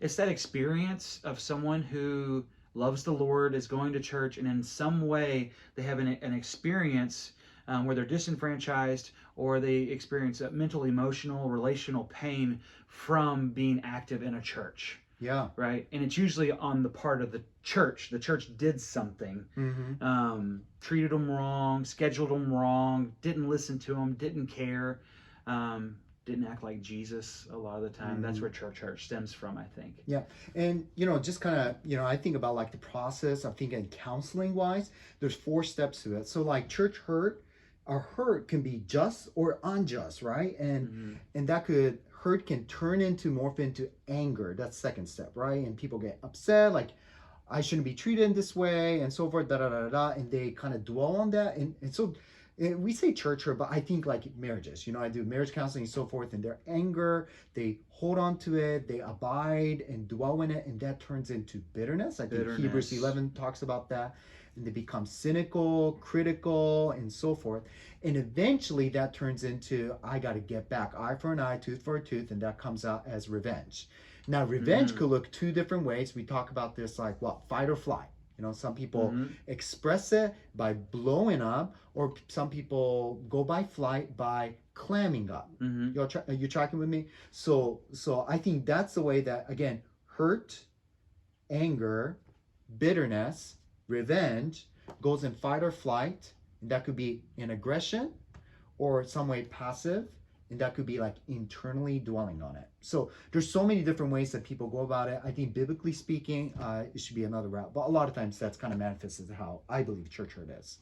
it's that experience of someone who loves the Lord, is going to church, and in some way they have an experience where they're disenfranchised, or they experience a mental, emotional, relational pain from being active in a church. Yeah. Right? And it's usually on the part of the church. The church did something, Mm-hmm. treated them wrong, scheduled them wrong, didn't listen to them, didn't care, didn't act like Jesus a lot of the time. That's Mm-hmm. where church hurt stems from, I think. Yeah. And, just kind of, I think about like the process of thinking counseling wise, there's 4 steps to it. So like church hurt, a hurt can be just or unjust, right? And Mm-hmm. and that could hurt can morph into anger. That's second step, right? And people get upset, like I shouldn't be treated in this way and so forth, da da da da, da, and they kind of dwell on that. And so we say church hurt, but I think like marriages, I do marriage counseling and so forth, and their anger, they hold on to it, they abide and dwell in it, and that turns into bitterness. I think Hebrews Bitterness. 11 talks about that. And they become cynical, critical, and so forth. And eventually that turns into, I got to get back, eye for an eye, tooth for a tooth, and that comes out as revenge. Now, revenge Mm-hmm. could look 2 different ways. We talk about this like, fight or flight. Some people Mm-hmm. express it by blowing up, or some people go by flight by clamming up. Mm-hmm. Are you tracking with me? So I think that's the way that, again, hurt, anger, bitterness, revenge goes in fight or flight, and that could be in aggression or some way passive, and that could be like internally dwelling on it. So there's so many different ways that people go about it. I think biblically speaking, it should be another route, but a lot of times that's kind of manifested how I believe church hurt is.